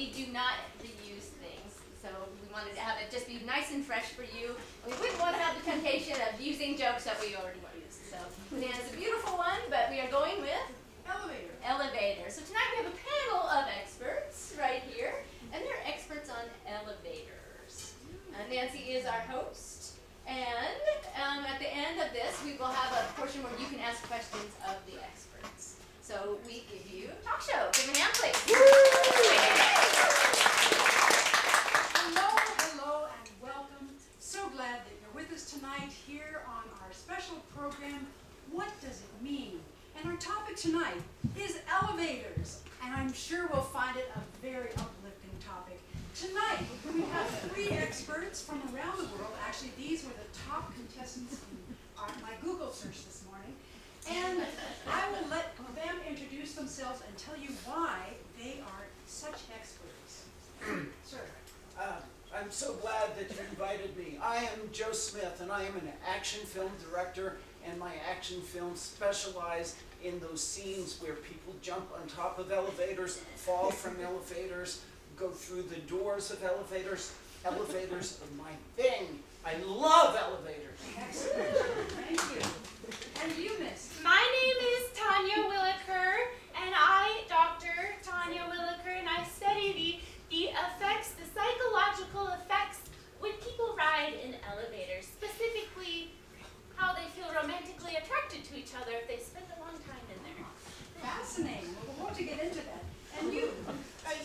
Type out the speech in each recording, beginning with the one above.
we do not reuse things. So we wanted to have it just be nice and fresh for you. We wouldn't want to have the temptation of using jokes that we already used. So Banana's a beautiful one, but we are going with elevator. Elevator. So tonight we have a panel of experts right here, and they're experts on elevators. Nancy is our host, and at the end of this, we will have a portion where you can ask questions of the experts. So we give you a talk show. Give them a hand, please. Hello, and welcome. So glad that you're with us tonight here on our special program, What Does It Mean? And our topic tonight is elevators, and I'm sure we'll find it a very uplifting topic. Tonight, we have 3 experts from around the world. Actually, these were the top contestants in my Google search this morning. And I will let them introduce themselves and tell you why they are such experts. Sir. I'm so glad that you invited me. I am Joe Smith, and I am an action film director, and my action films specialize in those scenes where people jump on top of elevators, fall from elevators, go through the doors of elevators. Elevators are my thing. I love elevators. Excellent. Thank you. And you, miss? My name is Tanya Williker, and Dr. Tanya Williker, and I study the effects, the psychological effects when people ride in elevators, specifically how they feel romantically attracted to each other if they spend a long time in there. Fascinating. Well, we'll want to get into that. And you?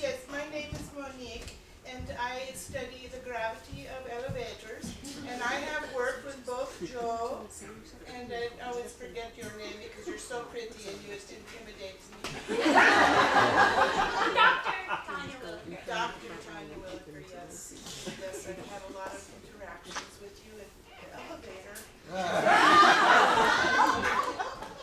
Yes, my name is Monique, and I study the gravity of elevators. And I have worked with both Joe, and I always forget your name because you're so pretty and you just intimidate me. Dr. Tanya Williker. Dr. Tanya Williker, yes. Yes, I've had a lot of interactions with you in the elevator.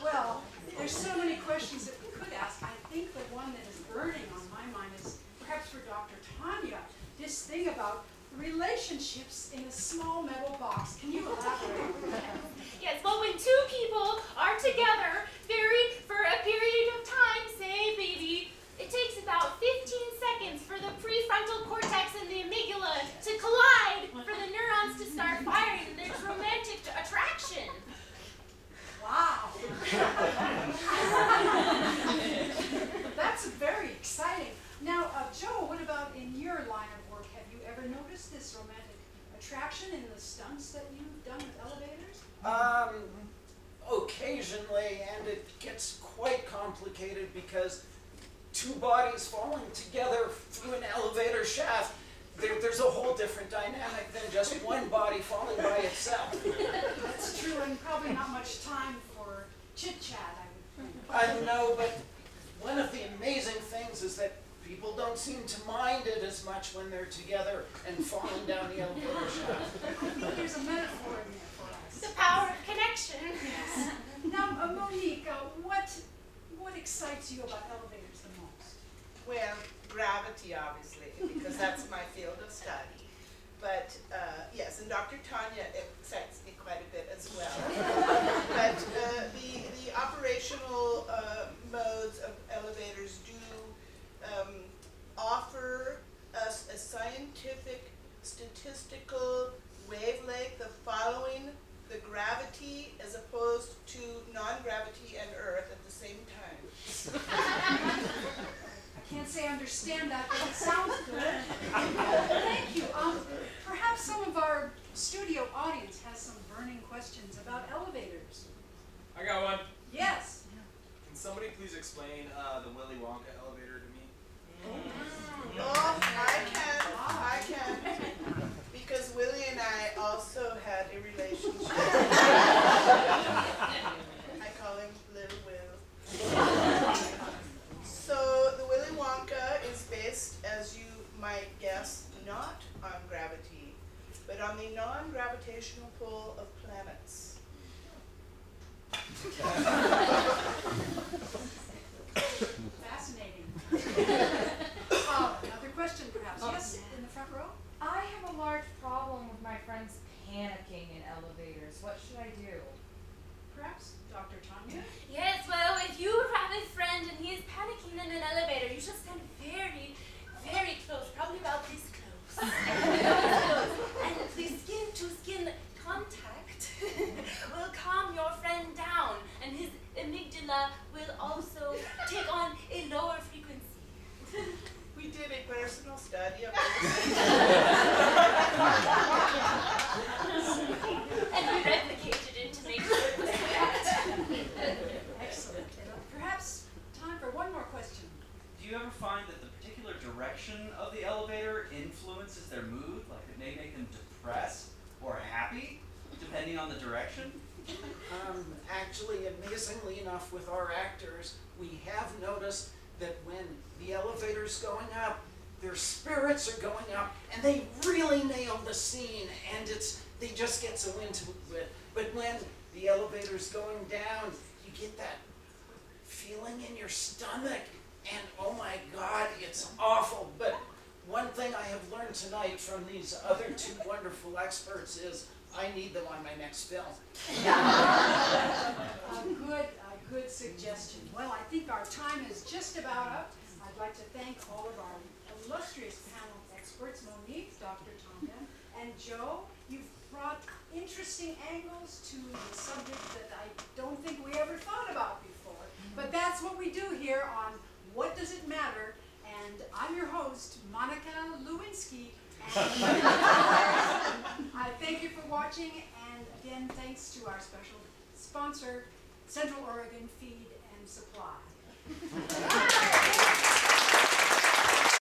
Well, there's so many questions that we could ask. I think the one that is burning on my mind is perhaps for Dr. Tanya, this thing about relationships in a small metal box. Can you elaborate? Yes, well, when 2 people are together for a period of time, say maybe it takes about 15 seconds for the prefrontal cortex and the amygdala to collide, for the neurons to start firing, and there's romantic attraction. Wow. That's very exciting. Now, Joe, what about in your line of work? Have you ever noticed this romantic attraction in the stunts that you've done with elevators? Occasionally, and it gets quite complicated because 2 bodies falling together through an elevator shaft, there's a whole different dynamic than just one body falling by itself. That's true, and probably not much time for chit-chat, I would think. I know, but one of the amazing things is that people don't seem to mind it as much when they're together and falling down the elevator shaft. I think there's a metaphor in there for us. The power of connection. Yes. Now, Monique, what excites you about elevators the most? Well, gravity, obviously, because that's my field of study. But yes, and Dr. Tanya excites me quite a bit as well. But the operational modes of elevators do offer us a scientific, statistical wavelength of following the gravity as opposed to non-gravity and Earth at the same time. I can't say I understand that, but it sounds good. Thank you. Perhaps some of our studio audience has some burning questions about elevators. I got one. Yes. Can somebody please explain the Willy Wonka elevator to me? Oh, I can. Because Willie and I also had a relationship. I call him Little Will. So the Willy Wonka is based, as you might guess, not on gravity, but on the non-gravitational pull of planets. Fascinating. Another question, perhaps. Yes, in the front row. I have a large problem with my friends panicking in elevators. What should I do? Perhaps Dr. Tanya? Yes, well, if you have a friend and he is panicking in an elevator, you should stand very, very also take on a lower frequency. We did a personal study of And we replicated it to make sure it was correct. Excellent. Perhaps time for one more question. Do you ever find that the particular direction of the elevator influences their mood? Like it may make them depressed or happy, depending on the direction? Actually, amazingly enough, with our actors, we have noticed that when the elevator's going up, their spirits are going up, and they really nail the scene, and they just get so into it. But when the elevator's going down, you get that feeling in your stomach, and oh my God, it's awful. But one thing I have learned tonight from these other two wonderful experts is I need them on my next film. A good suggestion. Well, I think our time is just about up. I'd like to thank all of our illustrious panel experts, Monique, Dr. Tanya, and Joe. You've brought interesting angles to the subject that I don't think we ever thought about before. But that's what we do here on What Does It Matter? And I'm your host, Monica Lewinsky. And I thank you for watching, and again, thanks to our special sponsor, Central Oregon Feed and Supply.